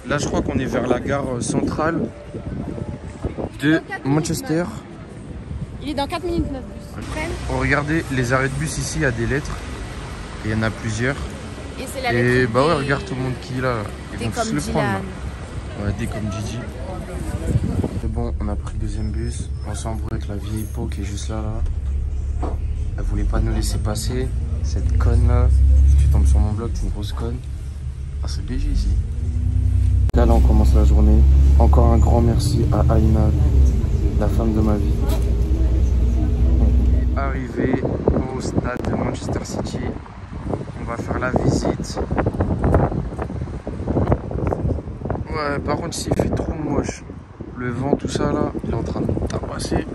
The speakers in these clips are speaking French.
Là, je crois qu'on est vers la gare centrale de Manchester. Il est dans 4 minutes notre bus. Oh, regardez les arrêts de bus ici, il y a des lettres. Et il y en a plusieurs. Et c'est la Et lettre bah ouais, des... regarde tout le monde qui est là. Ils des vont tous comme le prendre. Là. Dylan. Ouais, des comme Gigi. C'est bon, on a pris le deuxième bus. On s'embrouille avec la vieille peau qui est juste là. Elle voulait pas nous laisser passer. Cette conne là. Tu tombes sur mon bloc, t'es une grosse conne. Ah, c'est BG ici. Là, on commence la journée. Encore un grand merci à Aïna, la femme de ma vie. On est arrivé au stade de Manchester City. On va faire la visite. Ouais, par contre, ici, il fait trop moche. Le vent, tout ça, là, il est en train de tabasser.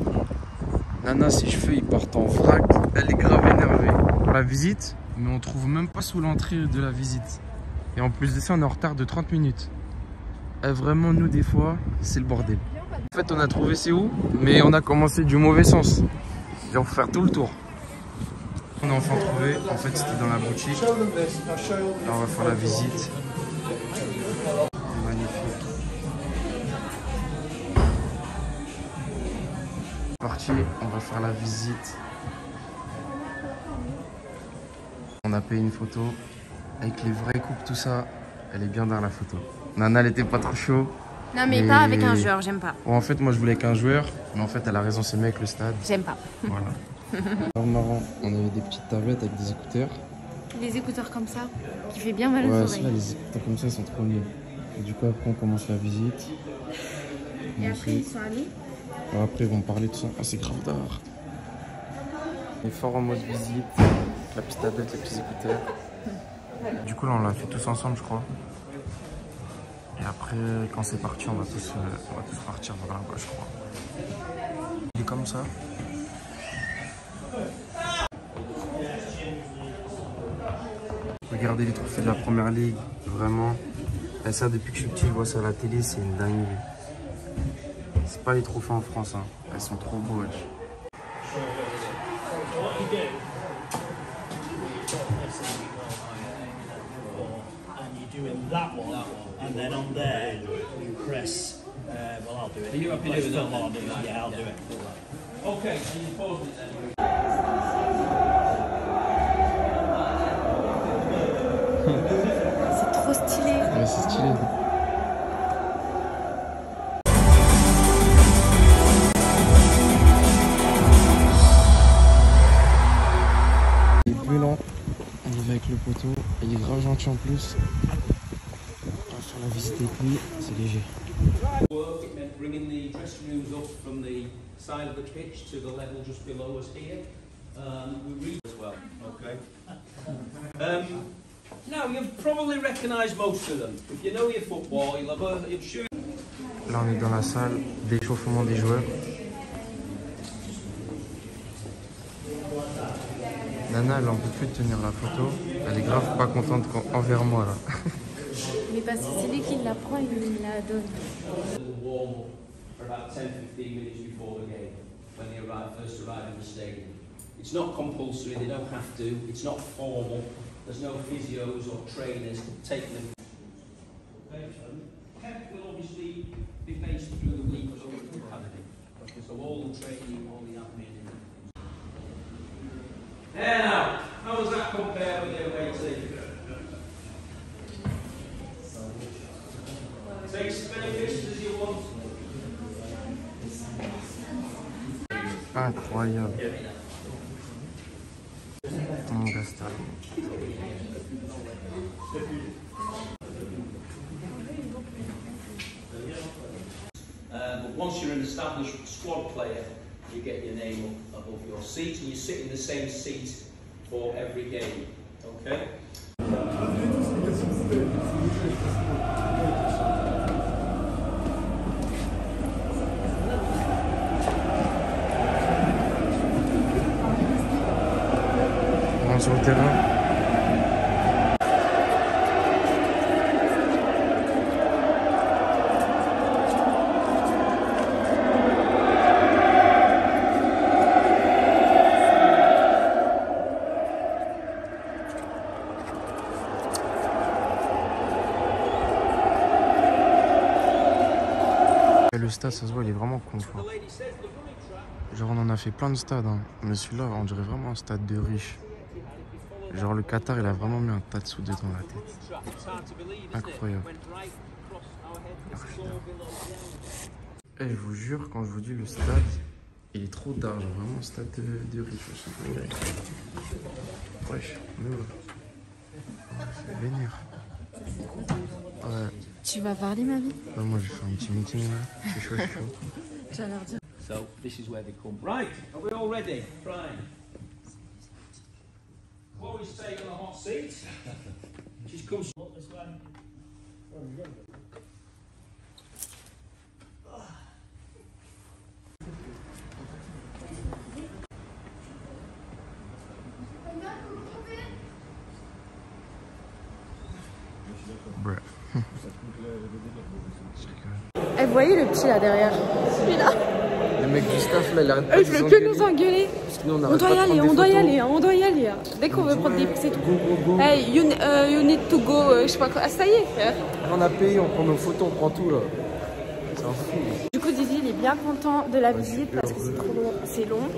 Nana, ses cheveux, ils partent en vrac. Elle est grave énervée. La visite, mais on trouve même pas sous l'entrée de la visite. Et en plus de ça, on est en retard de 30 minutes. Et vraiment, nous, des fois, c'est le bordel. En fait, on a trouvé c'est où, mais on a commencé du mauvais sens. Genre, faut faire tout le tour. On a enfin trouvé. En fait, c'était dans la boutique. Là, on va faire la visite. Magnifique. Parti, on va faire la visite. On a payé une photo avec les vraies coupes, tout ça. Elle est bien dans la photo. Nana, elle était pas trop chaud. Non mais pas avec un joueur, j'aime pas. Bon, en fait, moi je voulais qu'un joueur, mais en fait, elle a raison, c'est mieux avec le stade. J'aime pas. Voilà. Alors, marrant, on avait des petites tablettes avec des écouteurs. Des écouteurs comme ça, qui fait bien mal aux Ouais, oreilles. là, les écouteurs comme ça, ils sont trop mieux. Et du coup, après, on commence la visite. Et après, ils sont allés. Alors, après, ils vont parler de ça. Ah, c'est grave d'art. On est fort en mode visite. La petite tablette, les petits écouteurs. Du coup, là, on l'a fait tous ensemble, je crois. Et après, quand c'est parti, on va tous partir vers là-bas, je crois. Il est comme ça. Regardez les trophées de la première ligue, vraiment. Et ça, depuis que je suis petit, je vois ça à la télé, c'est une dinguerie. C'est pas les trophées en France, hein. Elles sont trop beaux, wesh. Doing that one, and then on there you press. Well, I'll do it. Are you happy doing that? I'll do it. Yeah, I'll do it. Okay, so you pause it then. C'est trop stylé. Ouais, c'est stylé. Il est plus lent. On y va avec le poteau. Il est grave gentil en plus. On va faire la visite avec lui. C'est léger. Work, it meant bringing the dressing rooms up from the side of the pitch to the level just below us here. We read as well, okay? Now, you've probably recognised most of them. If you know your football, you'll sure... Là, on est dans la salle d'échauffement des joueurs. Nana, elle en peut plus de tenir la photo. Elle est grave pas contente envers moi, là. Mais parce que c'est lui qui la prend et il la donne. warm for about 10-15 minutes before the game when they first arrive in the stadium. It's not compulsory, they don't have to, it's not formal, there's no physios or trainers to take them. Tech will obviously be based through the week of the academy, so all the training, all the admin. There now, how does that compare with the away team? Take as many pictures as you want. Incroyable. Mon Gaston. But once you're an established squad player, you get your name up above your seat and you sit in the same seat for every game. Okay? On rentre sur le terrain. le stade, ça se voit, il est vraiment confort. Genre, on en a fait plein de stades, hein. Mais celui-là, on dirait vraiment un stade de riche. Genre, le Qatar, il a vraiment mis un tas de sous dedans la tête. Incroyable. Et je vous jure, quand je vous dis le stade, il est trop d'argent, vraiment un stade de riche. Wesh, mais ouais. C'est vénère. Ouais. Tu vas parler, ma vie? Ouais, moi, je vais faire un petit meeting là. C'est chaud, c'est chaud. J'allais leur dire. So this is where they come. Right, are we all ready? Right. Chloe's taking a hot seat. She's come this way. Bruh. Eh, vous voyez le petit là derrière? Celui-là. Le mec du staff là, il arrête pas Il de veut nous que engueuler. nous engueuler. Parce que nous, On arrête doit pas y de aller, prendre on doit des y photos. aller, on doit y aller. Dès qu'on veut prendre des c'est tout. Go. Hey, you need to go, je sais pas quoi. Ah, ça y est, frère. On a payé, on prend nos photos, on prend tout là. C'est un fou. Du coup, Didi, il est bien content de la visite parce que c'est trop long, c'est long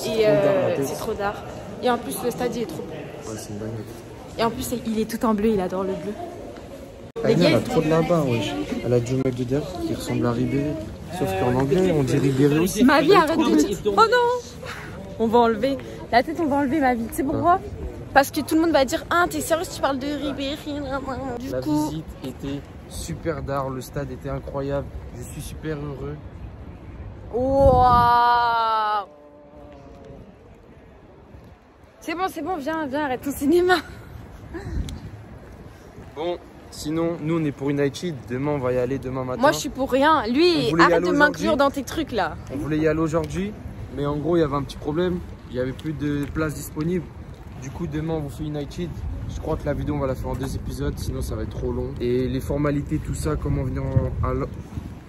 et c'est trop d'art. Et en plus, le stade il est trop beau. Ouais, c'est une dinguerie. Et en plus, il est tout en bleu, il adore le bleu. Elle a trop de là-bas, wesh. Elle a du mec de derrière qui ressemble à Ribéry. Sauf qu'en anglais, on dit Ribéry aussi. Ma vie, arrête de dire. Oh non! On va enlever. La tête, on va enlever ma vie. Tu sais pourquoi? Parce que tout le monde va dire: ah, t'es sérieux, tu parles de Ribéry? Du La coup. visite était super d'art, le stade était incroyable. Je suis super heureux. Waouh! C'est bon, viens, arrête ton cinéma. Bon, sinon, nous on est pour United. Demain, on va y aller demain matin. Moi, je suis pour rien. Lui, On voulait y arrête aller de aujourd'hui. m'inclure dans tes trucs là. On voulait y aller aujourd'hui, mais en gros, il y avait un petit problème. Il n'y avait plus de place disponible. Du coup, demain, on vous fait United. Je crois que la vidéo, on va la faire en 2 épisodes, sinon ça va être trop long. Et les formalités, tout ça, comment venir à Londres.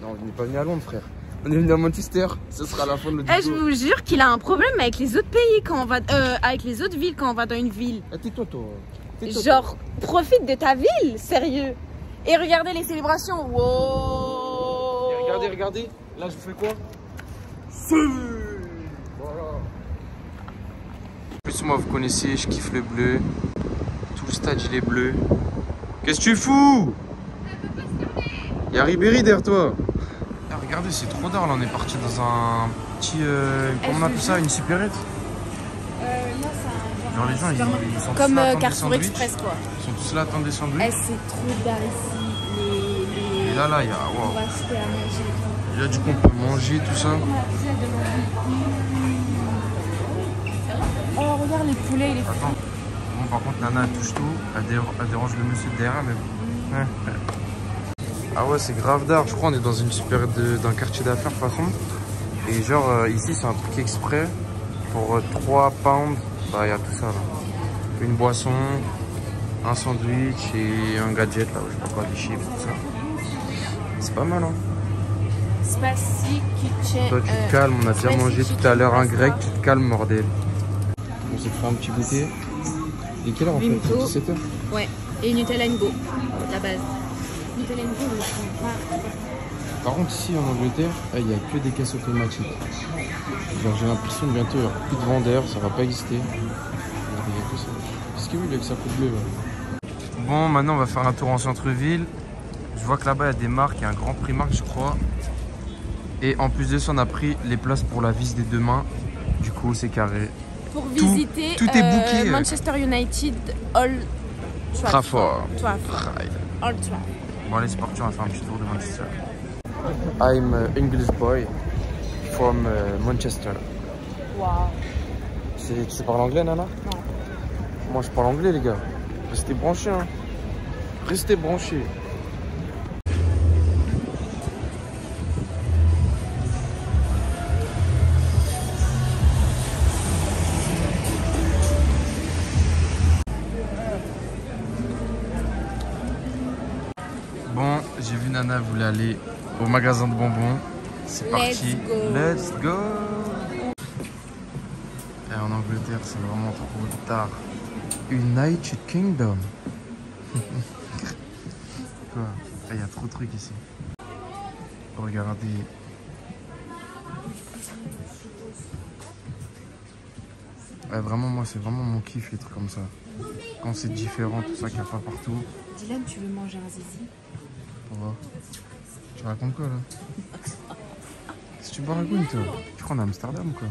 Non, on n'est pas venu à Londres, frère. On est venu à Manchester. Ce sera la fin de notre Eh, je vidéo. vous jure qu'il a un problème avec les autres pays quand on va, avec les autres villes quand on va dans une ville. Ah, tais-toi, toi. Tais-toi, Genre, profite de ta ville, sérieux. Et regardez les célébrations. Wow. Et regardez. Là, je fais quoi? Voilà. En plus, moi, vous connaissez, je kiffe le bleu. Tout le stade, il est bleu. Qu'est-ce que tu fous? Y'a Ribéry derrière toi. Ah, regardez, c'est trop d'art. Là, on est parti dans un petit. Comment on appelle ça? Une supérette? Genre, les gens, ils sont tous Comme là à attendre des Carrefour sandwichs. Express, quoi. Ils sont tous là à attendre des sandwichs. Eh, c'est trop d'art ici. Et là, il y a. On Wow. va acheter à manger. Là, du coup, on peut manger, tout ça. Oh, regarde les poulets, il est fou. Attends. Bon, par contre, Nana, elle touche tout. Elle dérange le monsieur de derrière, mais bon. Ah ouais, c'est grave d'art. Je crois qu'on est dans une super d'un quartier d'affaires, de toute façon. Et genre, ici, c'est un truc exprès. Pour 3 pounds, bah, il y a tout ça, là. Une boisson, un sandwich et un gadget, là, je sais pas quoi, des chips, tout ça. C'est pas mal, hein. Spicy kitchen. Toi, tu te calmes. On a déjà mangé tout à l'heure un grec. Tu te calmes, bordel. On s'est fait un petit goûter. Et quelle heure en fait? Bimbo. 17h. Ouais, et Nutella Go, la base. Nutella Go, je ne prends pas. Par contre, ici en Angleterre, il n'y a que des caisses automatiques. Genre, j'ai l'impression que bientôt il n'y aura plus de vendeurs, ça va pas exister. Il y a que ça. Qu'est-ce qu'il veut que ça coûte bleu là? Bon, maintenant on va faire un tour en centre-ville. Je vois que là-bas il y a des marques, il y a un grand Primark, je crois. Et en plus de ça, on a pris les places pour la visite des demain. Du coup, c'est carré. Pour visiter tout est booké. Manchester United, Old Trafford. Trafford. Old Trafford. Bon, allez, c'est parti, on va faire un petit tour de Manchester. I'm an English boy from Manchester. Wow. Tu sais parler anglais, Nana? Non. Moi, je parle anglais, les gars. Restez branchés, hein. Restez branchés. Bon, j'ai vu Nana voulait aller au magasin de bonbons. C'est parti. Let's go. Et en Angleterre, c'est vraiment trop tard. United Kingdom. Quoi? Il y a trop de trucs ici. Regardez Ouais, vraiment, moi, c'est vraiment mon kiff, les trucs comme ça. Quand c'est différent, tout ça, qu'il n'y a pas partout. Dylan, tu veux manger un zizi? Pourquoi? Tu racontes quoi, là? Si tu racontes, toi? Tu crois en Amsterdam, quoi?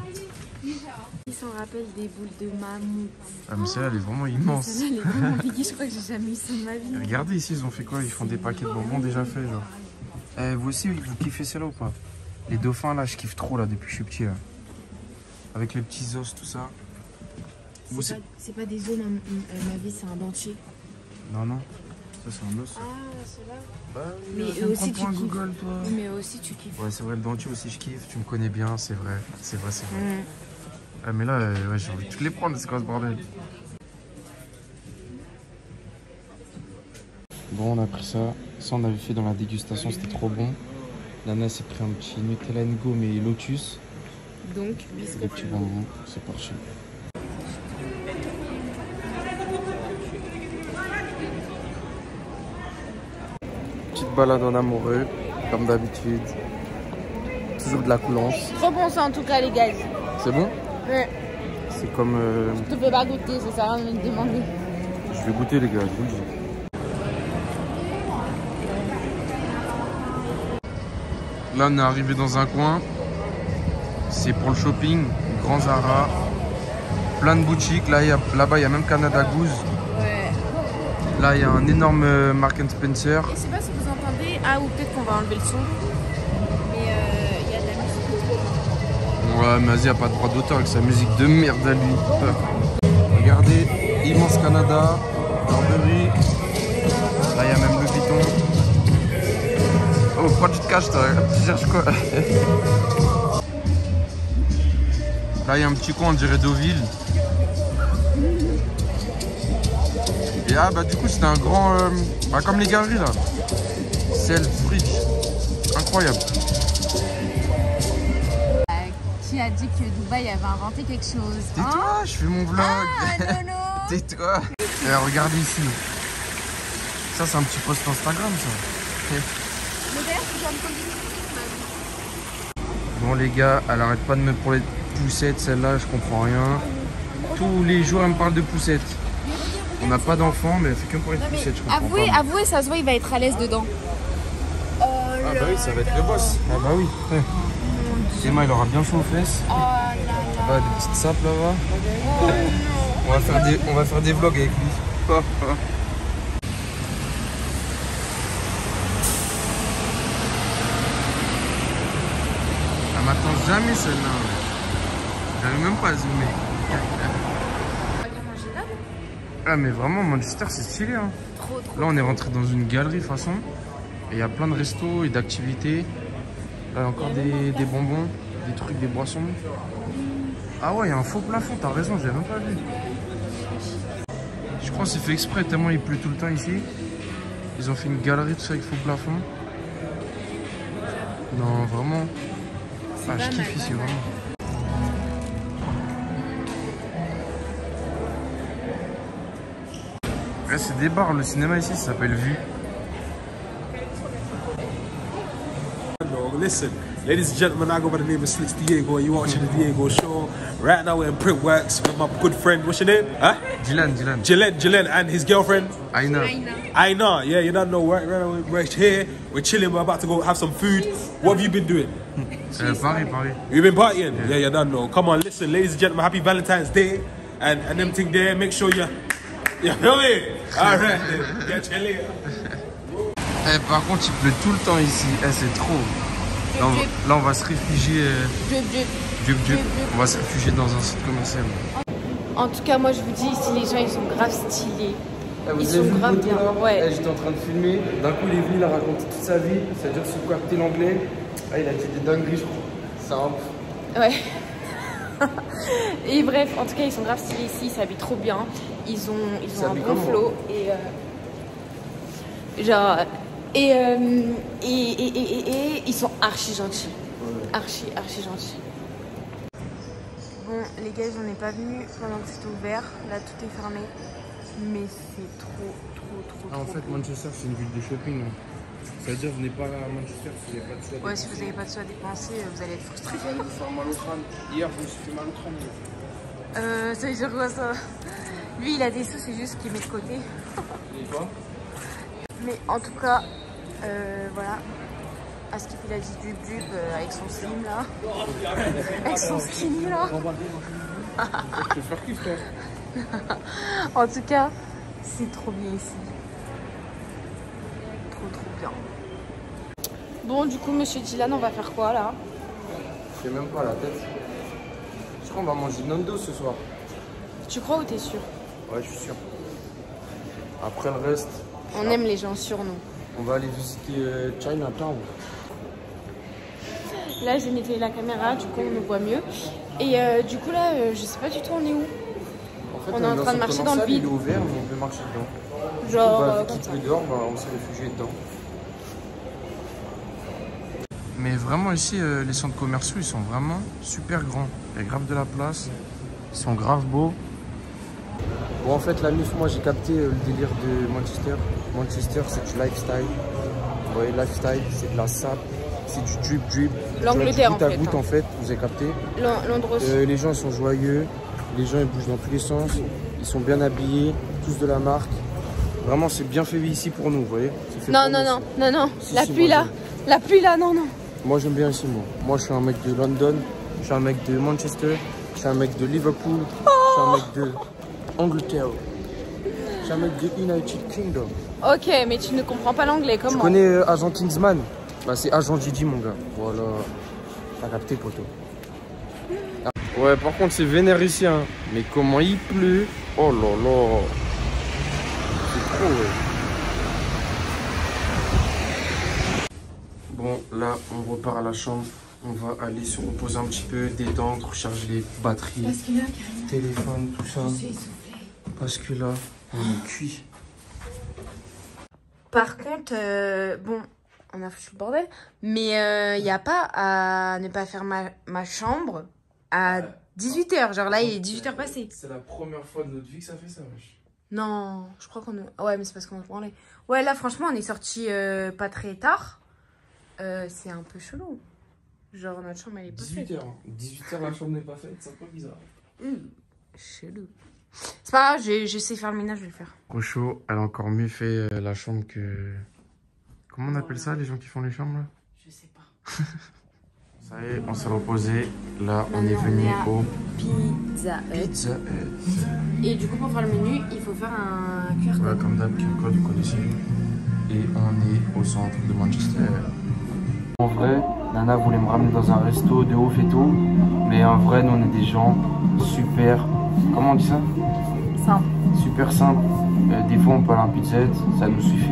Ils s'en rappellent des boules de mammouth. Ah, mais celle-là, elle est vraiment immense. Celle-là, elle est vraiment big. Je crois que j'ai jamais eu ça de ma vie. Regardez ici, ils ont fait quoi? Ils font des paquets de bonbons déjà faits, genre. Vous aussi, vous kiffez celle-là ou pas? Les dauphins, là, je kiffe trop, là, depuis que je suis petit, là. Avec les petits os, tout ça. C'est pas des os, ma vie, c'est un dentier. Non, non. Ça, c'est un os. Ah, ceux-là. Bah, mais eux aussi, tu kiffes. Google, toi. Oui, mais eux aussi, tu kiffes. Ouais, c'est vrai, le dentier aussi, je kiffe. Tu me connais bien, c'est vrai. C'est vrai, c'est vrai. Ah, mais là, ouais, j'ai envie de toutes les prendre, c'est quoi ce bordel? Bon, on a pris ça. Ça, on avait fait dans la dégustation, c'était trop bon. Nana s'est pris un petit Nutella Go, mais Lotus. Donc, Des petits bonbons, c'est parti. Petite balade en amoureux, comme d'habitude. Toujours de la coulance. trop bon ça en tout cas, les gars. C'est bon? Ouais. C'est comme... Je te fais pas goûter, ça sert à rien de me demander. Je vais goûter, les gars, je vous le dis. Là, on est arrivé dans un coin. C'est pour le shopping. Grand Zara. Plein de boutiques. Là-bas, il y a même Canada Goose. Ouais. Là, il y a un énorme Marks & Spencer. Je sais pas si vous entendez. Ah, ou peut-être qu'on va enlever le son. Mais il y a de la musique. Ouais, mais vas-y, il n'y a pas de droit d'auteur avec sa musique de merde à lui. Regardez, immense Canada, Burberry. Là, il y a même le Vuitton. Oh, pourquoi tu te caches, toi? Tu cherches quoi? Là, il y a un petit coin, on dirait Deauville. Et ah, bah, du coup, c'était un grand. Comme les galeries, là. Selfridge. Incroyable. Qui a dit que Dubaï avait inventé quelque chose? Tais-toi, je fais mon vlog. Ah, non. Tais-toi. Regardez ici. Ça, c'est un petit post Instagram, ça. Mais d'ailleurs, tu dois me poser. Bon, les gars, elle arrête pas de me parler de poussettes, celle-là, je comprends rien. Tous les jours, elle me parle de poussettes. On n'a pas d'enfant, mais elle fait que me parler de poussettes, je comprends pas. Avouez, ça se voit, il va être à l'aise dedans. Ah bah oui, ça va être le boss. Ah bah oui. Emma, il aura bien chaud aux fesses. Oh là là. Bah, des petites sapes là-bas. On va faire des vlogs avec lui. Elle m'attend jamais celle-là. J'arrive même pas à zoomer. Ah mais vraiment, Manchester c'est stylé. Hein. Trop. Là on est rentré dans une galerie de toute façon. Et il y a plein de restos et d'activités. Là il y a encore des bonbons, des trucs, des boissons. Ah ouais, il y a un faux plafond, t'as raison, j'ai même pas vu. Je crois que c'est fait exprès tellement il pleut tout le temps ici. Ils ont fait une galerie tout ça avec faux plafond. Non vraiment. Ah je kiffe ici vraiment. Ouais, c'est des bars, le cinéma ici ça s'appelle Vue. Listen, ladies and gentlemen, I go by the name of Slits Diego. You watching the Diego Show. Right now we're in Printworks with my good friend. What's your name? Huh? Dylan. Gillen, and his girlfriend? Aina. Yeah, you don't know. Right now we're here. We're chilling. We're about to go have some food. What have you been doing? Paris. You've been partying? Yeah, you don't know. Come on, listen, ladies and gentlemen, happy Valentine's Day. And them thing there, make sure you feel me? All right, then. Catch you later. Par contre, il pleut tout le temps ici. C'est trop. Là, on va se réfugier. On va se réfugier dans un site commercial. En tout cas, moi je vous dis, ici les gens ils sont grave stylés. Ils sont grave bien. Ouais. J'étais en train de filmer. D'un coup, il est venu, il a raconté toute sa vie. C'est-à-dire sous capter l'anglais. Ah, il a dit des dingueries, je crois. C'est un. Ouais. Et bref, en tout cas, ils sont grave stylés ici. Ils s'habillent trop bien. Ils ont un bon flow. Et ils sont archi gentils. Ouais. Archi gentils. Bon, les gars, j'en ai pas venu pendant que c'était ouvert. Là, tout est fermé. Mais c'est trop En fait, Manchester, c'est une ville de shopping. Hein. Ça veut dire venez pas à Manchester si vous n'avez pas de sous à Ouais, si vous n'avez pas de sous à dépenser, vous allez être frustré. Vous allez vous faire mal au crâne. Hier, je me suis fait mal au crâne. Ça veut dire quoi ça? Lui, il a des sous, c'est juste qu'il met de côté. Et quoi? Mais en tout cas, voilà. Askip, il a dit du avec son slim là. Avec son skinny là. Je vais faire qui, frère? En tout cas, c'est trop bien ici. Trop bien. Bon, du coup, monsieur Dylan, on va faire quoi là? Je sais même pas la tête. Je crois qu'on va manger Nando ce soir. Tu crois ou t'es sûr? Ouais, je suis sûr. Après le reste, On aime les gens sur nous. on va aller visiter Chinatown. Là, j'ai nettoyé la caméra, du coup, on nous voit mieux. Et du coup, là, je sais pas du tout on est où. En fait, On est en train de marcher dans le vide. Il est ouvert, mais on peut marcher dedans. Genre, Bah, vu comme qu'il ça. pleut dehors, bah, on s'est réfugié dedans. Mais vraiment ici, les centres commerciaux, ils sont vraiment super grands. Il y a grave de la place. Ils sont grave beaux. Bon, en fait, la MIF, moi, j'ai capté le délire de Manchester. Manchester, c'est du lifestyle. Vous voyez, lifestyle, c'est de la sape. C'est du drip. L'Angleterre, en Goutte à fait, goutte, hein. en fait, vous avez capté. Londres aussi. Les gens, ils sont joyeux. Les gens, ils bougent dans tous les sens. Ils sont bien habillés. Tous de la marque. Vraiment, c'est bien fait ici pour nous, vous voyez. C'est fait Non, pour non, nous, non, ça. non, non. Si, La si, pluie moi, là. La pluie là, non, non. Moi, j'aime bien ici, moi. Moi, je suis un mec de London. Je suis un mec de Manchester. Je suis un mec de Liverpool. Je suis un mec de Angleterre. Je suis un mec de United Kingdom. Ok, mais tu ne comprends pas l'anglais, Tu comment? connais Agent Kingsman? Bah, c'est Agent Didi, mon gars. Voilà. T'as capté, poto. Ouais, par contre, c'est vénère ici, hein. Mais comment il pleut. Oh là là. C'est trop, ouais. Bon, là, on repart à la chambre. On va aller se reposer un petit peu, détendre, recharger les batteries, Parce que là, carrément, téléphone, tout ça. je suis essoufflée. Parce que là, on est cuit. Par contre, bon, on a foutu le bordel, mais il n'y a pas à ne pas faire ma chambre à 18h. Genre là, il est 18h passé. C'est la première fois de notre vie que ça fait ça, wesh. Non, je crois qu'on... Ouais, mais c'est parce qu'on se branlait. Ouais, là, franchement, on est sorti pas très tard. C'est un peu chelou. Genre, notre chambre, elle est pas faite. 18h. 18h, la chambre n'est pas faite, c'est un peu bizarre. Chelou. C'est pas grave, je sais faire le ménage, je vais le faire. Trop chaud, elle a encore mieux fait la chambre que... Comment on appelle ça, les gens qui font les chambres, là? Je sais pas. Ça y est, on s'est reposé. Là, on Maintenant, est venu à au Pizza Hut. Pizza Hut. Et du coup, pour faire le menu, il faut faire un QR Ouais, code. comme d'hab, QR code, vous connaissez. Et on est au centre de Manchester. En vrai, Nana voulait me ramener dans un resto de ouf et tout. Mais en vrai, nous, on est des gens super... Comment on dit ça? Simple. Super simple. Des fois, on peut aller à un Pizza Hut, ça nous suffit.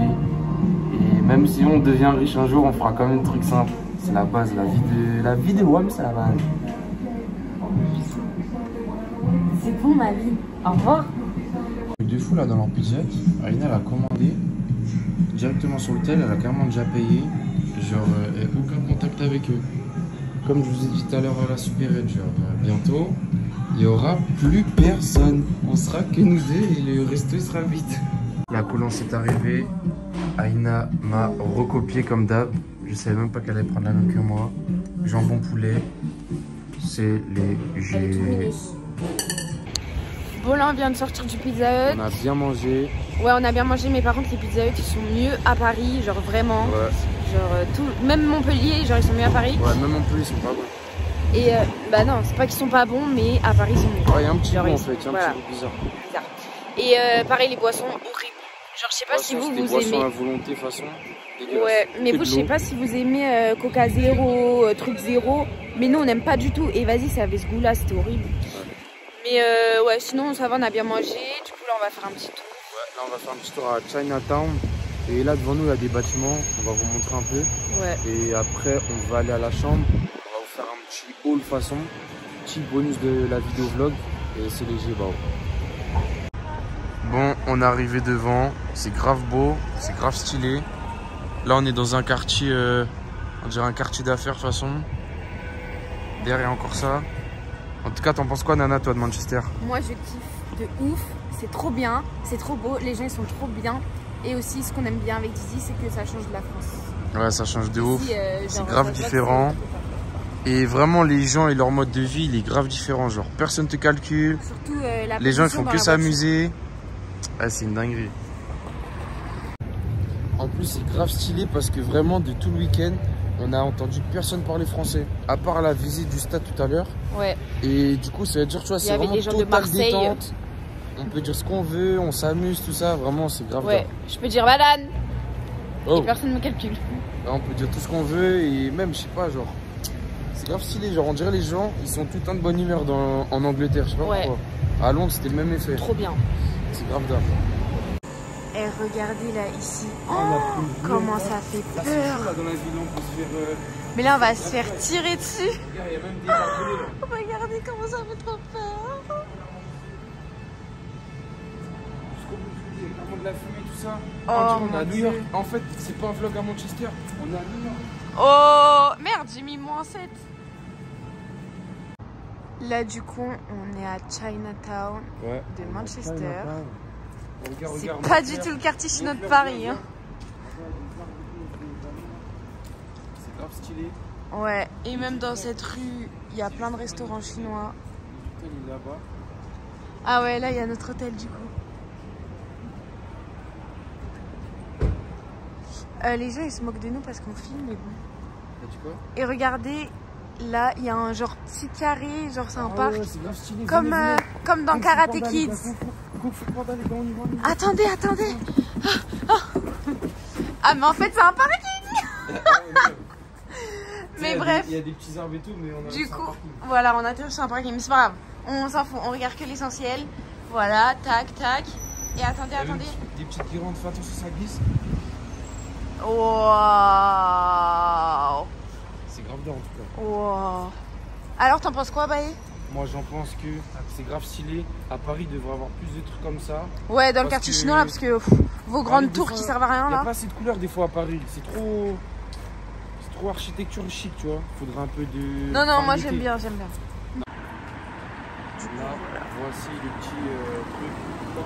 Et même si on devient riche un jour, on fera quand même des trucs simples. C'est la base, la vie de WAM, c'est la base. C'est bon, ma vie. Au revoir. De fou là dans leur Pizza Hut, Aïna elle a commandé directement sur l'hôtel, elle a carrément déjà payé. Genre, aucun contact avec eux. Comme je vous ai dit tout à l'heure à la Super Hut, genre, bientôt, il n'y aura plus personne. On sera que nous deux et le resto il sera vide. La Colombe est arrivée. Aïna m'a recopié comme d'hab. Je savais même pas qu'elle allait prendre la même que moi. Jambon poulet. C'est léger. Bon, là, on vient de sortir du Pizza Hut. On a bien mangé. Ouais, on a bien mangé, mais par contre, les Pizza Hut, ils sont mieux à Paris. Genre, vraiment. Ouais. Genre, tout... Même Montpellier, genre, ils sont mieux à Paris. Ouais, même en plus, ils sont pas bons. Et bah non, c'est pas qu'ils sont pas bons, mais à Paris, ils sont mieux. Ouais, il y a un petit Genre, goût en ils- fait, il y a un voilà. petit goût bizarre. Et pareil, les boissons, horribles. Genre, je sais pas si Boissons, c'est des vous boissons aimez. à volonté façon. dégueulasse. Ouais, mais Que vous, de je sais l'eau. pas si vous aimez Coca zéro, truc zéro. Mais nous, on n'aime pas du tout. Et vas-y, ça avait ce goût-là, c'était horrible. Mais ouais, sinon, ça va, on a bien mangé. Du coup, là, on va faire un petit tour. Ouais, là on va faire un petit tour à Chinatown. Et là devant nous il y a des bâtiments, on va vous montrer un peu. Ouais. Et après on va aller à la chambre, on va vous faire un petit haul façon, petit bonus de la vidéo vlog. Et c'est léger, bah. Bon, on est arrivé devant, c'est grave beau, c'est grave stylé. Là on est dans un quartier, on dirait un quartier d'affaires façon. Derrière encore ça. En tout cas, t'en penses quoi Nana toi de Manchester? Moi, je kiffe de ouf. C'est trop bien, c'est trop beau. Les gens, ils sont trop bien. Et aussi, ce qu'on aime bien avec Didi, c'est que ça change de la France. Ouais, ça change de ouf. Ici, C'est genre, grave ça se voit que différent. Et vraiment, les gens et leur mode de vie, il est grave différent. Genre, personne te calcule. Surtout la Les gens, ils position font dans que la voiture. s'amuser. Ah, c'est une dinguerie. En plus, c'est grave stylé parce que vraiment, de tout le week-end, on a entendu personne parler français. À part la visite du stade tout à l'heure. Ouais. Et du coup, ça veut dire, tu vois, Il y c'est avait vraiment des gens de total Marseille. détente. On peut dire ce qu'on veut, on s'amuse, tout ça. Vraiment, c'est grave Ouais. bien. Je peux dire banane. Oh. Et personne ne me calcule. Là, on peut dire tout ce qu'on veut et même, je sais pas, genre, c'est grave stylé. Genre, on dirait les gens, ils sont tout le temps de bonne humeur en Angleterre. Je sais pas Ouais. pourquoi. À Londres, c'était le même effet. Trop bien. C'est grave dingue. Et regardez là, ici. Oh, comment ça fait peur. Dans la ville, on peut se faire. Mais là, on va se faire tirer dessus. Il y a même des barbelés là. Regardez comment ça fait trop peur. Jusqu'au bout du pied, vraiment de la fumée, tout ça. Oh, On est à mon New York. Dieu. En fait, c'est pas un vlog à Manchester. On est à New York. Oh, merde, j'ai mis -7. Là, du coup, on est à Chinatown Ouais. de Manchester. Regarde, C'est regarde. pas du tout le quartier chinois de Paris. Hein. C'est grave stylé. Ouais, et même dans cette rue, il y a plein de restaurants chinois. L'hôtel, il est là-bas. Ah ouais, là, il y a notre hôtel du coup. Les gens, ils se moquent de nous parce qu'on filme, mais bon. T'as dit quoi? Et regardez, là, il y a un genre petit carré, genre c'est un parc. C'est grave stylé. Comme, Venez, venez. comme dans Kung Fu Karate Panda, les Kids. gars, Kung Fu Panda, les gars, on y va, on y va. Attendez, attendez. Ah, mais en fait, c'est un parking. Mais bref, Il y a des petits arbres et tout, mais on a du c'est un coup, parking. voilà, on atterrit sur un parking, mais c'est pas grave. On s'en fout, on regarde que l'essentiel. Voilà, tac, tac. Et attendez, Il y a même attendez. des petites guirlandes, fais attention, ça glisse. Waouh. C'est grave bien en tout cas. Wow. Alors, t'en penses quoi, Baé? Moi j'en pense que c'est grave stylé. À Paris, il devrait avoir plus de trucs comme ça. Ouais, dans le Parce quartier que- chinois, là, parce que vos grandes des tours fois, qui servent à rien, Il n'y a là. pas assez de couleurs des fois à Paris. C'est trop architecture chic, tu vois. Faudrait un peu de. Non, non, moi variété. j'aime bien, j'aime bien. Là, voici le petit truc. On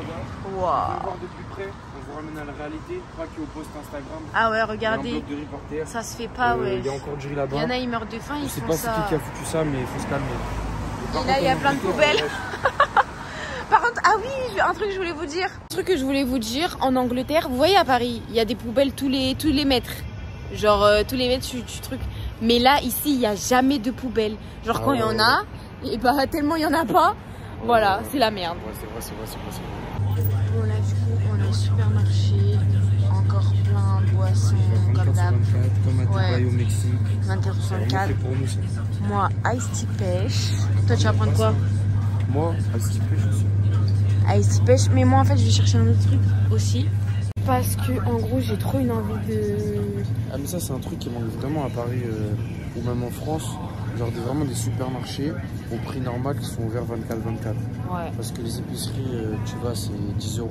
va Waouh. voir de plus près. On vous ramène à la réalité. Pas qu'au post Instagram. Ah ouais, Il y a un regardez. bloc de reporter. Ça se fait pas, ouais. Il y a encore du riz Il là-bas. y en a, ils meurent de faim, Je ils sais font pas c'est ça. qui a foutu ça, mais il faut se calmer. Et là, il y a plein de poubelles. Par contre, ah oui, un truc que je voulais vous dire. Un truc que je voulais vous dire, en Angleterre, vous voyez à Paris, il y a des poubelles tous les mètres. Genre, tous les mètres, tu truc. Mais là, ici, il n'y a jamais de poubelle. Genre, quand il y en a, et bah, tellement il n'y en a pas, voilà, c'est la merde. Ouais, c'est vrai. Bon, là, du coup, on est au supermarché. Encore plein de boissons, comme d'hab. Comme à Ouais. Dubaï au Mexique. 24,64. C'est pour nous ça. Moi, Ice Tea Pêche. Toi, tu vas prendre quoi? Moi, à ce type, je suis. Ice Tea Pêche. Mais moi, en fait, je vais chercher un autre truc aussi. Parce que, en gros, j'ai trop une envie de... Ah mais ça c'est un truc qui manque vraiment à Paris ou même en France, genre vraiment des supermarchés au prix normal qui sont ouverts 24/24. Ouais. Parce que les épiceries, tu vois, c'est 10 €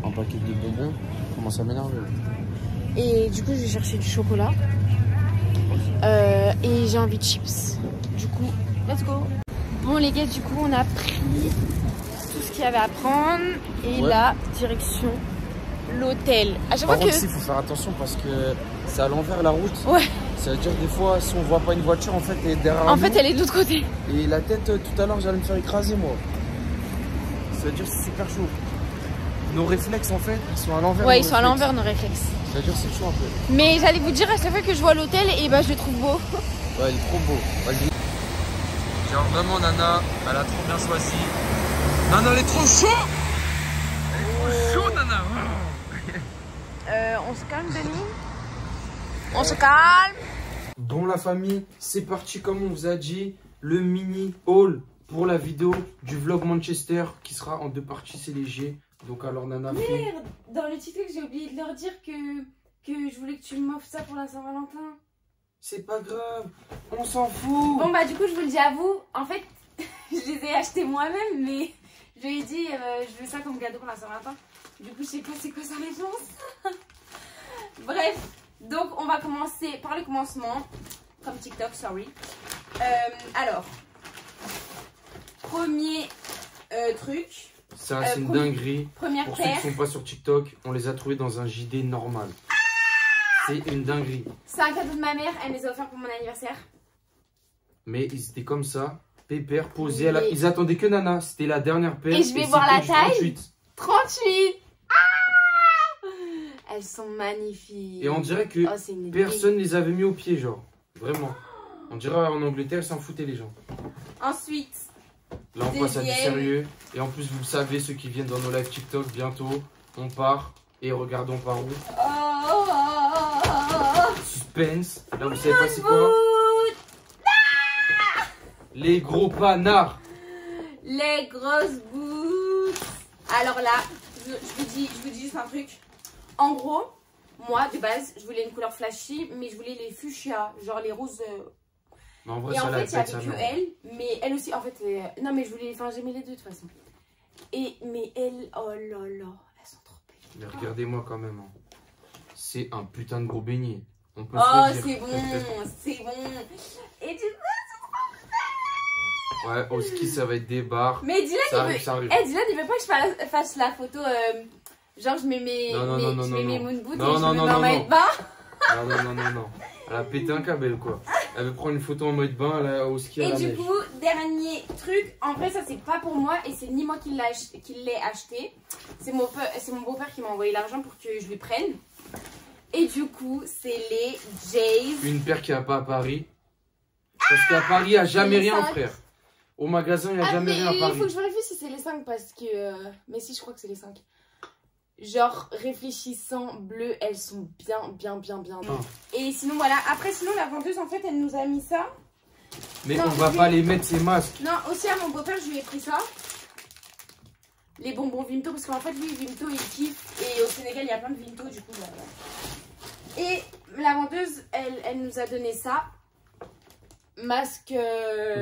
un paquet de bonbons, ça commence à m'énerver. Et du coup, je vais chercher du chocolat. Et j'ai envie de chips. Du coup, let's go. Bon les gars, du coup, on a pris tout ce qu'il y avait à prendre. Et Ouais. là, direction l'hôtel. À chaque Par fois contre, que... il faut faire attention parce que c'est à l'envers la route. Ouais. Ça veut dire des fois, si on voit pas une voiture, en fait, elle est derrière En nous. fait, elle est de l'autre côté. Et la tête, tout à l'heure, j'allais me faire écraser, moi. Ça veut dire que c'est super chaud. Nos réflexes, en fait, ils sont à l'envers. Ouais, nos ils sont à réflexes. l'envers, nos réflexes. Ça veut dire que c'est chaud un peu. Mais j'allais vous dire, à chaque fois que je vois l'hôtel, et bah, je le trouve beau. Ouais, il est trop beau. Vas-y. Genre vraiment Nana, elle a trop bien choisi. Nana, elle est trop chaud. Elle est trop chaud, Nana. On se calme, Denis. On se calme. Bon la famille, c'est parti comme on vous a dit. Le mini haul pour la vidéo du vlog Manchester qui sera en 2 parties, c'est léger. Donc alors Nana fait... Merde, dans le TikTok, j'ai oublié de leur dire que je voulais que tu m'offres ça pour la Saint-Valentin. C'est pas grave, on s'en fout. Bon bah du coup je vous le dis à vous, en fait je les ai achetés moi-même mais je lui ai dit je veux ça comme cadeau pour la Saint-Valentin. Du coup je sais pas c'est quoi sa réponse. Bref, donc on va commencer par le commencement, comme TikTok, sorry. Alors, premier truc, Ça c'est une dinguerie. première Pour ceux qui paire. sont pas sur TikTok, on les a trouvés dans un JD normal. C'est une dinguerie. C'est un cadeau de ma mère, elle me les a offerts pour mon anniversaire. Mais ils étaient comme ça, pépère, posés. Ils attendaient que Nana. C'était la dernière paire. Et je vais voir la du taille. 38. 38. Ah, elles sont magnifiques. Et on dirait que personne les avait mis au pied, genre. Vraiment. On dirait en Angleterre, ils s'en foutaient les gens. Ensuite, là, on passe à du sérieux. Et en plus, vous le savez, ceux qui viennent dans nos live TikTok, bientôt, on part. Et regardons par où. Suspense. Là, vous savez pas c'est quoi? Les gros panards. Les grosses boots. Alors là, je vous dis juste un truc. En gros, moi, de base, je voulais une couleur flashy, mais je voulais les fuchsia, genre les roses. Mais en vrai, et en fait, il n'y avait ça que elle, mais elle aussi, en fait, non, mais je voulais, enfin, j'aimais les deux de toute façon. Mais elle, oh là là, elles sont trop belles. Mais regardez-moi quand même. Hein. C'est un putain de gros beignet. On peut c'est bon, c'est bon. Et du coup, ouais, au ski, ça va être des barres. mais Dylan, il veut pas que je fasse la photo, genre je mets mes moon boots et je me mets en maillot de bain. Non. Elle a pété un câble, quoi. Elle veut prendre une photo en mode bain là, au ski à et la du neige. coup, dernier truc, en vrai ça c'est pas pour moi et c'est ni moi qui l'ai acheté. C'est mon beau-père qui m'a envoyé l'argent pour que je lui prenne. Et du coup, c'est les Jays. Une paire qui a pas à Paris. Parce qu'à Paris, il n'y a jamais rien, frère. Au magasin, il n'y a jamais rien à Paris. Il faut que je vérifie si c'est les 5 parce que... mais si, je crois que c'est les 5. Genre, réfléchissant, bleu, elles sont bien. Et sinon, voilà. Après, sinon, la vendeuse, en fait, elle nous a mis ça. Mais non, on va pas les mettre, ces masques. Non, aussi à mon beau-père, je lui ai pris ça. Les bonbons Vimto, parce qu'en fait, lui, Vimto, il kiffe. Et au Sénégal, il y a plein de Vimto, du coup, voilà. Et la vendeuse, elle nous a donné ça. Masque...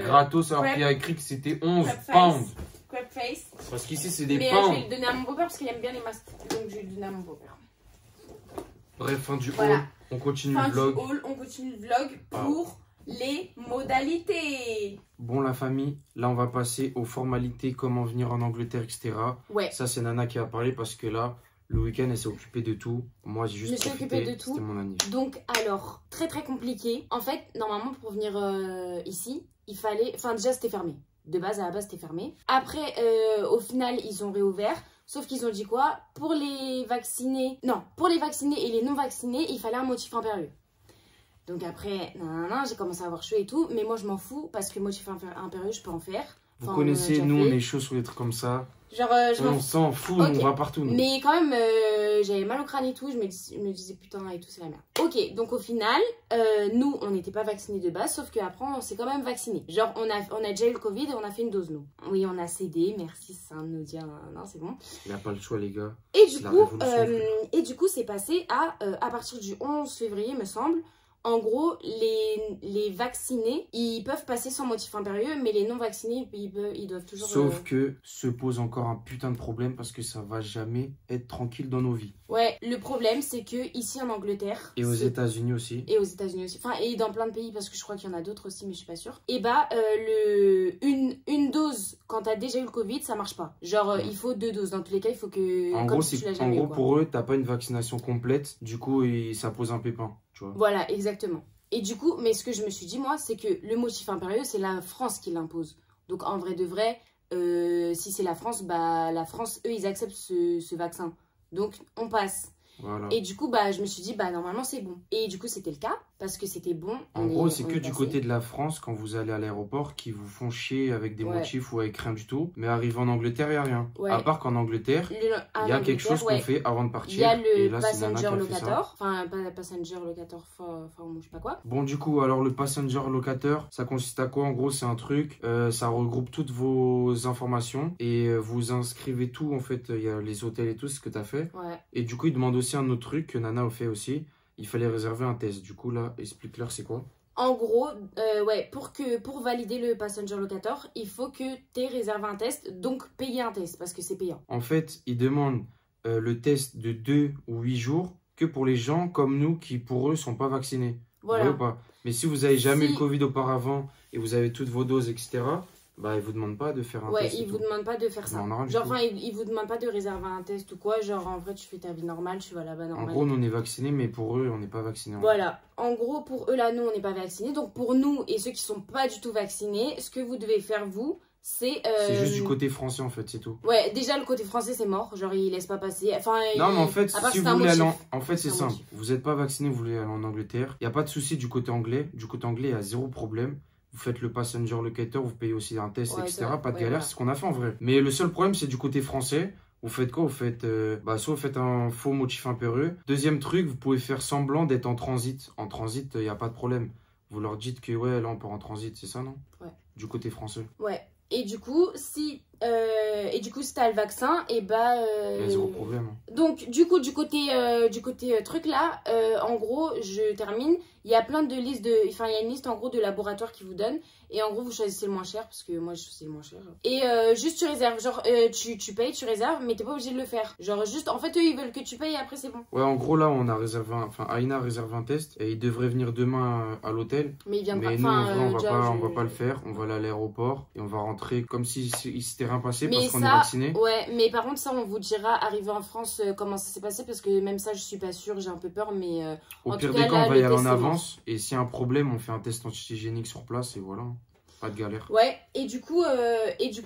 gratos, alors qu'il y a écrit que c'était 11 pounds. Crab face. Parce qu'ici, c'est des pounds. Mais je vais le donner à mon beau-père parce qu'il aime bien les masques. Donc, je vais le donner à mon beau-père. Bref, fin du voilà. haul. On continue le vlog. On continue le vlog pour les modalités. Bon, la famille, là, on va passer aux formalités, comment venir en Angleterre, etc. Ouais. Ça, c'est Nana qui a parlé parce que là, le week-end, elle s'est occupée de tout. Moi, j'ai juste profité. C'était mon anniversaire. Donc, alors, très compliqué. En fait, normalement, pour venir ici, il fallait... Enfin, déjà, c'était fermé. De base, à la base, c'était fermé. Après, au final, ils ont réouvert. Sauf qu'ils ont dit quoi? Pour les vaccinés... Non, pour les vaccinés et les non-vaccinés, il fallait un motif impérieux. Donc après, j'ai commencé à avoir chaud et tout. Mais moi, je m'en fous parce que motif impérieux, je peux en faire. Vous connaissez, nous, on est chaud sur les trucs comme ça. Genre, on s'en fout, on va partout. Nous. Mais quand même, j'avais mal au crâne et tout. Je me disais putain et tout, c'est la merde. Ok, donc au final, nous, on n'était pas vaccinés de base. Sauf qu'après, on s'est quand même vaccinés. Genre, on a déjà eu le Covid et on a fait une dose, nous. Oui, on a cédé. Merci, ça nous dit non, c'est bon. Il n'a pas le choix, les gars. Et du coup, c'est passé à partir du 11 février, me semble. En gros, les vaccinés, ils peuvent passer sans motif impérieux, mais les non-vaccinés, ils doivent toujours... Sauf que se pose encore un putain de problème parce que ça va jamais être tranquille dans nos vies. Ouais, le problème, c'est que ici en Angleterre... Et aux États-Unis aussi. Et aux États-Unis aussi. Enfin, et dans plein de pays, parce que je crois qu'il y en a d'autres aussi, mais je suis pas sûre. Et bah, une dose, quand t'as déjà eu le Covid, ça marche pas. Genre, il faut 2 doses. Dans tous les cas, il faut que... En gros, pour eux, t'as pas une vaccination complète. Du coup, ça pose un pépin. Voilà, exactement. Et du coup, mais ce que je me suis dit, moi, c'est que le motif impérieux, c'est la France qui l'impose. Donc, en vrai de vrai, si c'est la France, bah, la France, eux, ils acceptent ce vaccin. Donc, on passe. Voilà. Et du coup, bah, je me suis dit, bah, normalement, c'est bon. Et du coup, c'était le cas, parce que c'était bon. En gros, c'est que du côté de la France, quand vous allez à l'aéroport, qui vous font chier avec des motifs ou avec rien du tout. Mais arrivé en Angleterre, il n'y a rien. Ouais. À part qu'en Angleterre, il y a quelque chose qu'on fait avant de partir. Il y a le passenger locator. Enfin, pas passenger locator, je sais pas quoi. Bon, du coup, alors le passenger locator, ça consiste à quoi? En gros, c'est un truc, ça regroupe toutes vos informations et vous inscrivez tout. En fait, il y a les hôtels et tout, ce que tu as fait. Ouais. Et du coup, il demande aussi un autre truc que Nana a fait aussi. Il fallait réserver un test. Du coup, là, explique-leur c'est quoi. En gros, ouais, pour valider le passenger locator, il faut que tu aies réservé un test, donc payer un test, parce que c'est payant. En fait, ils demandent le test de 2 ou 8 jours que pour les gens comme nous qui, pour eux, sont pas vaccinés. Voilà. Ou pas. Mais si vous avez jamais eu le Covid auparavant et vous avez toutes vos doses, etc., Bah, ils vous demandent pas de faire un Ouais, test. ils vous demandent pas de faire ça. Non, on aura du Genre, coup. enfin, ils vous demandent pas de réserver un test ou quoi. Genre, en vrai, tu fais ta vie normale, tu vas là-bas En normal. gros, nous on est vaccinés, mais pour eux, on n'est pas vaccinés. Voilà. En gros, pour eux, là, nous, on n'est pas vaccinés. Donc, pour nous et ceux qui sont pas du tout vaccinés, ce que vous devez faire, vous, c'est... C'est juste du côté français, en fait, c'est tout. Ouais, déjà, le côté français, c'est mort. Genre, ils laissent pas passer. Enfin, Non, mais en fait, à part si c'est vous un voulez aller motif. en fait, c'est un simple. motif. Vous n'êtes pas vacciné, vous voulez aller en Angleterre. Il n'y a pas de souci du côté anglais. Du côté anglais, il y a zéro problème. Vous faites le passenger locator, vous payez aussi un test, Ouais, etc. c'est vrai. Pas de Ouais, galère, voilà. c'est ce qu'on a fait en vrai. Mais le seul problème, c'est du côté français. Vous faites quoi? Vous faites soit vous faites un faux motif impérieux. Deuxième truc, vous pouvez faire semblant d'être en transit. En transit, il n'y a pas de problème. Vous leur dites que ouais, là on part en transit, c'est ça, non? Ouais. Du côté français. Ouais. Et du coup, si t'as le vaccin, et bah... Il y a zéro problème. Donc, du coup, du côté truc là, en gros, je termine. Il y a plein de listes de... Enfin, il y a une liste en gros de laboratoires qui vous donnent. Et en gros, vous choisissez le moins cher parce que moi, je choisis le moins cher. Et juste, tu réserves. Genre, tu payes, tu réserves, mais t'es pas obligé de le faire. Genre, juste, en fait, eux, ils veulent que tu payes et après, c'est bon. Ouais, en gros, là, on a réservé enfin, Aïna a réservé un test et il devrait venir demain à l'hôtel. Mais il viendra. Mais nous, Enfin, en vrai, déjà, on va pas le faire. On va aller à l'aéroport et on va rentrer comme si il s'était rien passé Mais parce qu'on est ça, vacciné. ouais, mais par contre, ça, on vous dira, arrivé en France, comment ça s'est passé. Parce que même ça, je suis pas sûre, j'ai un peu peur, mais... Au en pire tout des cas, cas, là, on va le y aller test, en c'est avance. Et s'il y a un problème, on fait un test antigénique sur place et voilà. Pas de galère. Ouais, et du coup,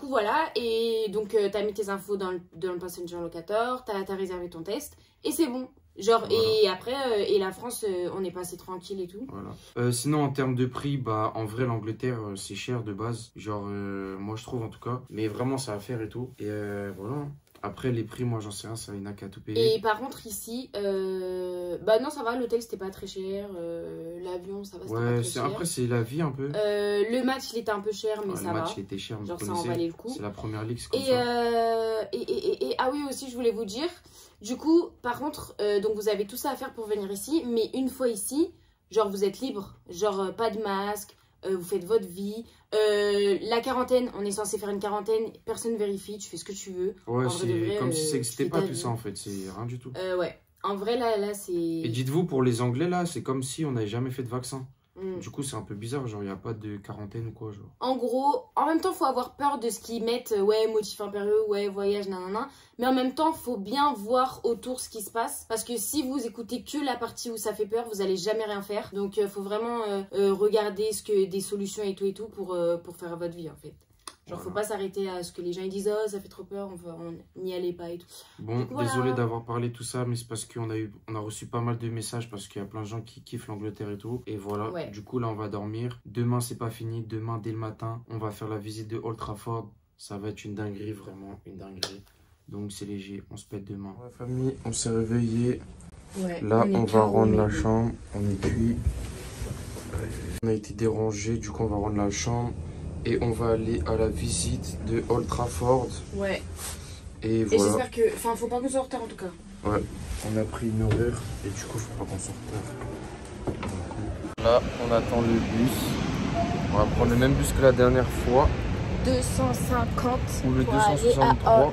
voilà. Et donc, t'as mis tes infos dans le passenger locator, t'as réservé ton test, et c'est bon. Genre, Voilà. et après, et la France, on est passé tranquille et tout. Voilà. Sinon, en termes de prix, bah, en vrai, l'Angleterre, c'est cher de base. Genre, moi, je trouve en tout cas. Mais vraiment, ça à faire et tout. Et voilà. Après, les prix, moi, j'en sais rien, ça, il n'a qu'à tout payer. Et par contre, ici, bah non, ça va, l'hôtel, c'était pas très cher. L'avion, ça va, c'était pas Ouais, très cher. après, c'est la vie un peu. Le match, il était un peu cher, mais Ouais, ça le va. match, il était cher, vous Genre, ça en connaissez. valait le coup. C'est la première ligue, c'est comme Et, ça. ah oui, aussi, je voulais vous dire, du coup, par contre, donc vous avez tout ça à faire pour venir ici, mais une fois ici, genre, vous êtes libre. Genre, pas de masque, vous faites votre vie. La quarantaine, on est censé faire une quarantaine, personne vérifie, tu fais ce que tu veux. Ouais, en vrai de c'est vrai, comme si ça n'existait tu pas fais ta tout vie. ça, en fait. C'est rien du tout. Ouais, en vrai, là, c'est... Et dites-vous, pour les Anglais, là, c'est comme si on n'avait jamais fait de vaccin. Mm. Du coup, c'est un peu bizarre, genre, il n'y a pas de quarantaine ou quoi, genre. En gros, en même temps, faut avoir peur de ce qu'ils mettent, ouais, motif impérieux, ouais, voyage, nanana. Mais en même temps, faut bien voir autour ce qui se passe. Parce que si vous écoutez que la partie où ça fait peur, vous allez jamais rien faire. Donc, faut vraiment regarder des solutions et tout pour faire votre vie, en fait. Genre, Voilà. faut pas s'arrêter à ce que les gens ils disent, oh, ça fait trop peur, on n'y allait pas et tout. Bon, Du coup, voilà. désolé d'avoir parlé de tout ça, mais c'est parce qu'on a reçu pas mal de messages parce qu'il y a plein de gens qui kiffent l'Angleterre et tout. Et voilà, Ouais. du coup, là, on va dormir. Demain, c'est pas fini. Demain, dès le matin, on va faire la visite de Old Trafford. Ça va être une dinguerie, vraiment, une dinguerie. Donc, c'est léger, on se pète demain. La famille, on s'est réveillé. Ouais, Là, on va rendre la chambre. On est cuit. On a été dérangé, du coup, on va rendre la chambre. Et on va aller à la visite de Old Trafford. Ouais. Et Et voilà. j'espère que... Enfin, faut pas qu'on soit en retard, en tout cas. Ouais, on a pris une horaire et du coup, faut pas qu'on sorte tard. Là, on attend le bus. On va prendre le même bus que la dernière fois, 250 ou le pour aller 263.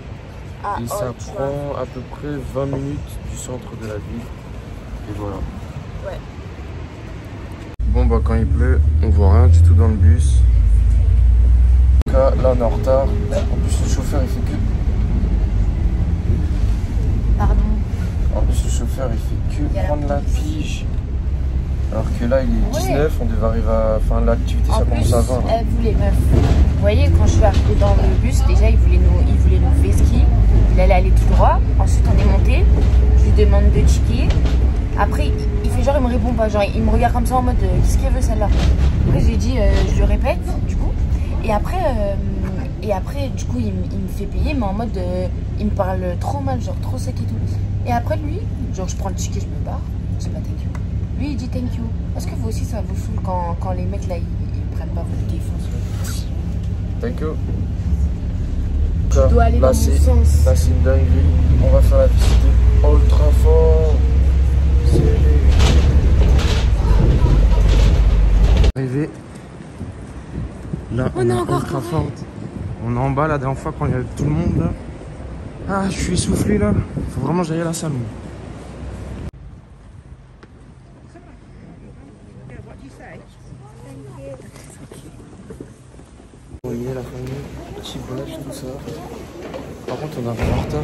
à Et ça Old Trafford. prend à peu près 20 minutes du centre de la ville. Et voilà. Ouais. Bon, bah, quand il pleut, on voit rien du tout dans le bus. En tout cas, là, on est en retard. En plus, le chauffeur, il fait que. Pardon. En plus, le chauffeur, il fait que Il y a la prendre la pige. Alors que là, il est 19, on devait arriver à. Enfin, l'activité, ça En commence plus, à 20. Là. vous les meufs, vous voyez, quand je suis arrivée dans le bus, déjà, il voulait nous faire ski. Il allait aller tout droit. Ensuite, on est monté. Je lui demande de checker. Après, il fait genre, il me répond pas. Genre, il me regarde comme ça en mode, qu'est-ce qu'elle veut celle-là? Après, j'ai dit, je lui répète, du coup. Et après, du coup, il me fait payer, mais en mode, il me parle trop mal, genre trop sec et tout. Et après, lui, genre, je prends le ticket, je me barre. Je dis pas thank you. Lui, il dit thank you. Est-ce que vous aussi, ça vous saoule quand les mecs là, ils prennent pas votre défense? Thank you. Tu dois aller dans Là, mon c'est sens. là, c'est une dinguerie. On va faire la visite de Old Trafford. Arrivé. Là, on est à Old Trafford. On est en bas la dernière fois quand il y avait tout le monde là. Ah, je suis essoufflé là. Faut vraiment que j'aille à la salle. Moi. gagné la famille, petit badge, tout ça. Par contre, on arrive en retard.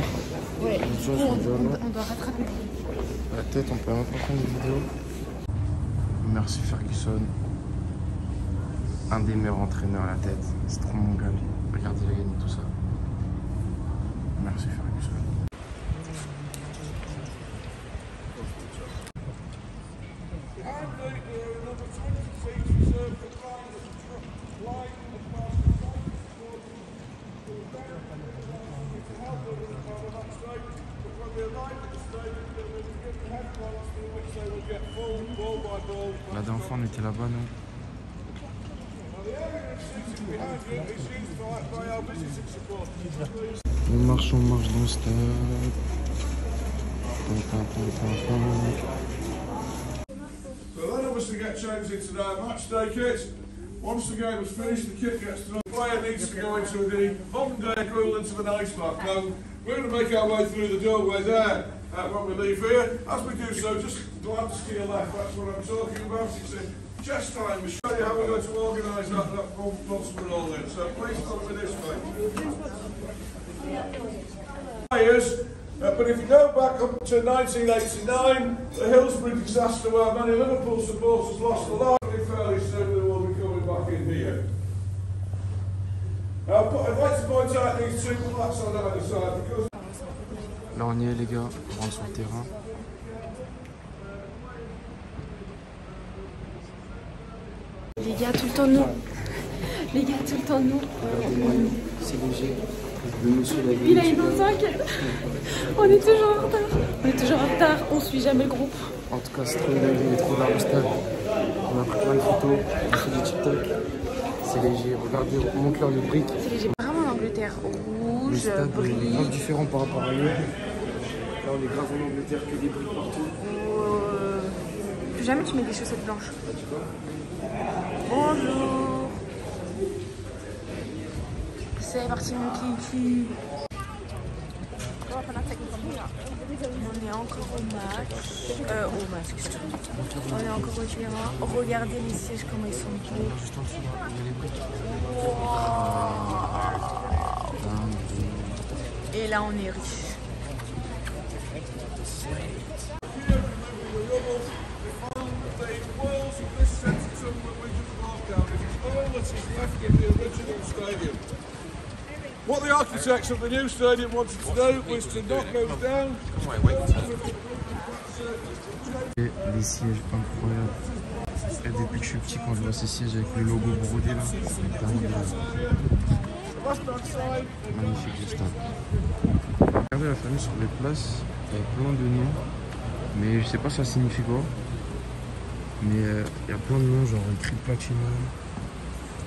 Ouais, Les gens sont déjà là. on doit rattraper. La tête, on peut même pas prendre une vidéo. Merci Ferguson. Un des meilleurs entraîneurs à la tête. C'est trop mon gars. Regardez, il a gagné tout ça. Merci Ferguson. La dernière fois, on était là-bas, nous. On marche dans le stade. So then obviously get changed into their match day kit. Once the game is finished, the kit gets thrown. The player needs to go into the modern day equivalent of an ice pack. Now, we're going to make our way through the doorway there when we leave here. As we do so, just glance to your left, that's what I'm talking about. It's a chest time. We'll show you how we're going to organise that once we're all in. So please come with this way. Players. But if you go back up to 1989, the Hillsborough disaster where many Liverpool supporters lost their lives, fairly soon they will be coming back in here. I'd like to point out these two flats on either side because... Là on y est les gars, on rentre sur le terrain. Les gars, tout le temps nous. Les gars, tout le temps nous. C'est léger. Il a une 25. On est toujours en retard. On est toujours en retard. On suit jamais le groupe. En tout cas, c'est trop dingue, il est trop là au stade. On a pris plein de photos, on fait du TikTok. C'est léger, regardez, montre-leur les briques. C'est léger. Vraiment en Angleterre. Le Rouge, stade est bris. grave différent par rapport à ailleurs. Là, on est grave en Angleterre que des briques partout. Plus jamais tu mets des chaussettes blanches. Bonjour. C'est parti mon kiki. On est encore au match. On est encore au terrain. Regardez les sièges comment ils sont beaux. Juste en dessous, il y a les briques. Et là on est riche. What the architects of the new stadium wanted to do was to knock those down. Et les sièges incroyables. Et depuis que je suis petit, quand je vois ces sièges avec le logo brodé là, c'est dingue. Magnifique le stade. Regardez la famille sur les places, il y a plein de noms, mais je sais pas ça signifie quoi. Mais il y a plein de noms, genre écrit Platinum.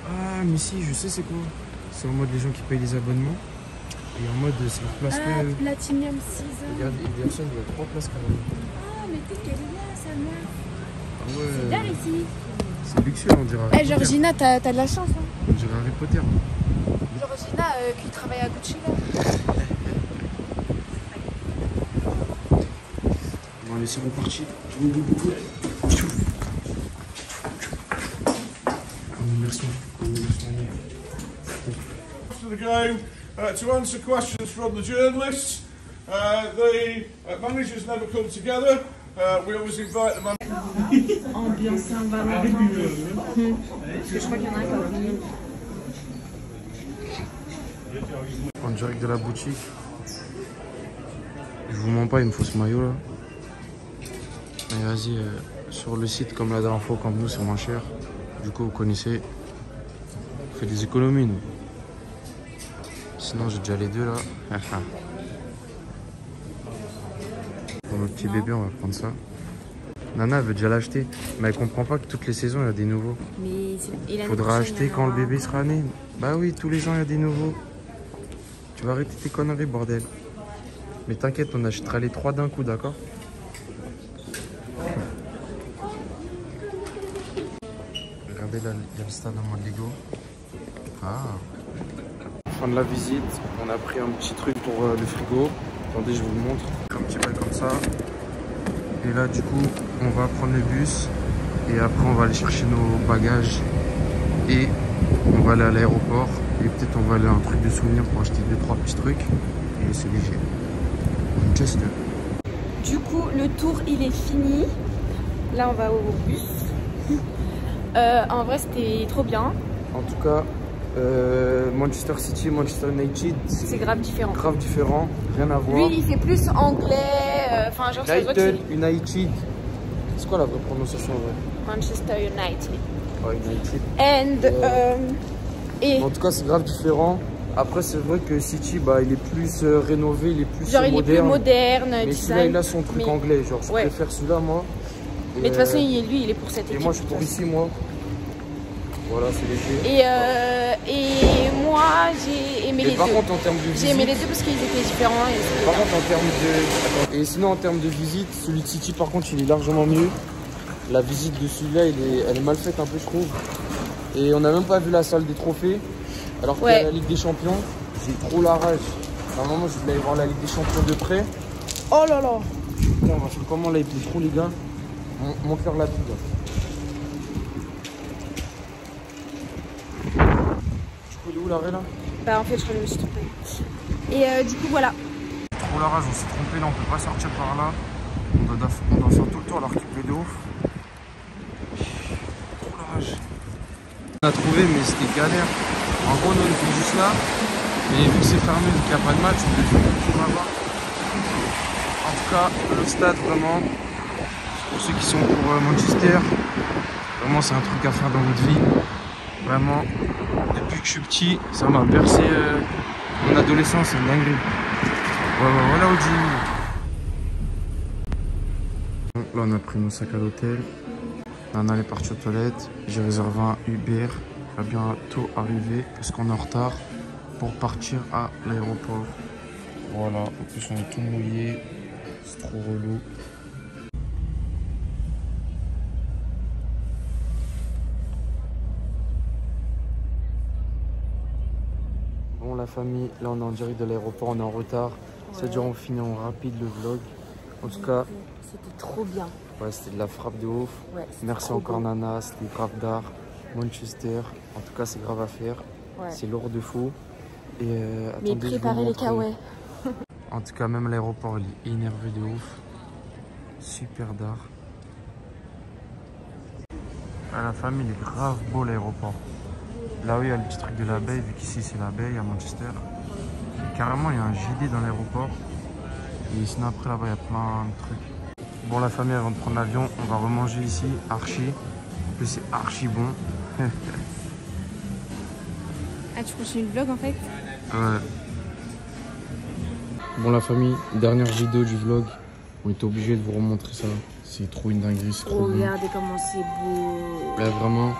Ah, mais si, je sais c'est quoi. C'est en mode les gens qui payent les abonnements. Et en mode c'est leur place que. Platinum Season. Regarde, Ederson, il y a 3 places quand même. Ah, mais peut-être qu'elle est là, sa mère. Ah ouais. C'est bien ici. C'est luxueux, on dirait. Eh, Georgina, t'as de la chance. Hein. On dirait Harry Potter. Georgina, qui travaille à Gucci là. Bon, allez, c'est reparti. Merci. To the game to answer questions from the journalists. The managers never come together. We always invite the managers. Ambiance Saint-Valentin. Parce que je crois qu'il y en a un qui a oublié. En direct de la boutique. Je vous mens pas, il me faut ce maillot là. Mais vas-y, sur le site comme la dernière fois, quand nous c'est moins cher. Du coup, vous connaissez. On fait des économies nous. Sinon, j'ai déjà les deux là. Pour notre petit bébé, on va prendre ça. Nana elle veut déjà l'acheter, mais elle comprend pas que toutes les saisons il y a des nouveaux. Mais il faudra acheter quand le bébé sera né. Bah oui, tous les ans il y a des nouveaux. Tu vas arrêter tes conneries, bordel. Mais t'inquiète, on achètera les 3 d'un coup, d'accord? Regardez là, il y a le stade en mode Lego. Ah. Fin de la visite, on a pris un petit truc pour le frigo. Attendez, je vous le montre. Un petit bail comme ça. Et là, du coup, on va prendre le bus. Et après, on va aller chercher nos bagages. Et on va aller à l'aéroport. Et peut-être on va aller à un truc de souvenir pour acheter 2-3 petits trucs. Et c'est léger. Manchester. Du coup, le tour il est fini. Là, on va au bus. En vrai, c'était trop bien. En tout cas, Manchester City, Manchester United, c'est grave différent. Grave différent, rien à voir. Lui, il fait plus anglais. Enfin, genre, ça se voit que United. C'est quoi la vraie prononciation en vrai? Manchester United. Oh, United. Et en tout cas, c'est grave différent. Après, c'est vrai que City, bah, il est plus rénové, il est plus genre, moderne. il est plus moderne. Mais celui-là, il a son truc anglais. Genre, je préfère celui-là, moi. Mais de toute façon, lui, il est pour cette équipe. Et moi, je suis pour ici, moi. Voilà, c'est léger. Et moi, j'ai aimé les deux. Par contre, en termes de visite... J'ai aimé les deux parce qu'ils étaient différents. Par contre, en termes de... Attends. Et sinon, en termes de visite, celui de City, par contre, il est largement mieux. La visite de celui-là, elle est mal faite un peu, je trouve. Et on n'a même pas vu la salle des trophées. Alors qu'il y a la Ligue des Champions, j'ai trop la rage. Normalement, je voulais aller voir la Ligue des Champions de près. Oh là là. Putain, on va faire comment là? Il pleut trop, les gars. Monte-leur la pub. Il est où l'arrêt là? Bah en fait je me suis trompée. Et du coup voilà. Trop la rage, on s'est trompé là, on peut pas sortir par là. On doit faire tout le tour alors qu'il pleut de ouf. Trop la rage. On a trouvé mais c'était galère. En gros nous on était juste là. Mais vu que c'est fermé, vu qu'il n'y a pas de match, on devait tout là-bas. En tout cas, le stade vraiment, pour ceux qui sont pour Manchester, vraiment c'est un truc à faire dans votre vie. Vraiment, depuis que je suis petit, ça m'a bercé mon adolescence, c'est une dinguerie. Voilà Audi. Là on a pris nos sacs à l'hôtel. Nana est partie aux toilettes. J'ai réservé un Uber. Il va bientôt arriver parce qu'on est en retard pour partir à l'aéroport. Voilà, en plus on est tout mouillé. C'est trop relou. Bon la famille, là on est en direct de l'aéroport, on est en retard. Ça dure, on finit en rapide le vlog. En tout cas, c'était trop bien. Ouais, c'était de la frappe de ouf. Ouais, merci encore beau. Nana, c'était grave d'art. Manchester, en tout cas c'est grave à faire. Ouais. C'est lourd de fou. Et mais préparez les kawaii. En tout cas, même l'aéroport il est énervé de ouf. Super d'art. La famille, il est grave beau l'aéroport. Là où il y a le petit truc de l'abeille, vu qu'ici c'est l'abeille à Manchester. Et carrément, il y a un JD dans l'aéroport. Et sinon, après là-bas, il y a plein de trucs. Bon, la famille, avant de prendre l'avion, on va remanger ici, archi. En plus, c'est archi bon. Ah, tu continues le vlog en fait? Ouais. Bon, la famille, dernière vidéo du vlog. On était obligé de vous remontrer ça. C'est trop une dinguerie, c'est trop bien. Regardez comment c'est beau. Là, vraiment,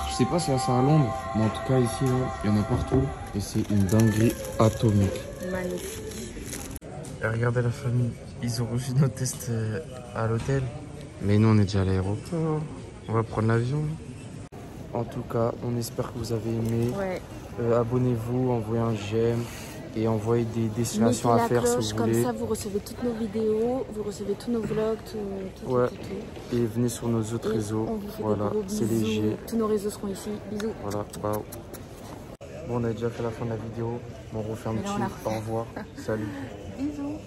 je sais pas si y a ça à Londres, mais en tout cas ici, il y en a partout. Et c'est une dinguerie atomique. Magnifique. Et regardez la famille, ils ont reçu nos tests à l'hôtel. Mais nous, on est déjà à l'aéroport. On va prendre l'avion. En tout cas, on espère que vous avez aimé. Ouais. Abonnez-vous, envoyez un j'aime. Et envoyez des destinations à faire si vous voulez. Comme ça, vous recevez toutes nos vidéos, vous recevez tous nos vlogs, tout. Et venez sur nos autres réseaux. Voilà, c'est léger. Tous nos réseaux seront ici. Bisous. Voilà, ciao. Bon, on a déjà fait la fin de la vidéo. On refait un petit au revoir. Salut. Bisous.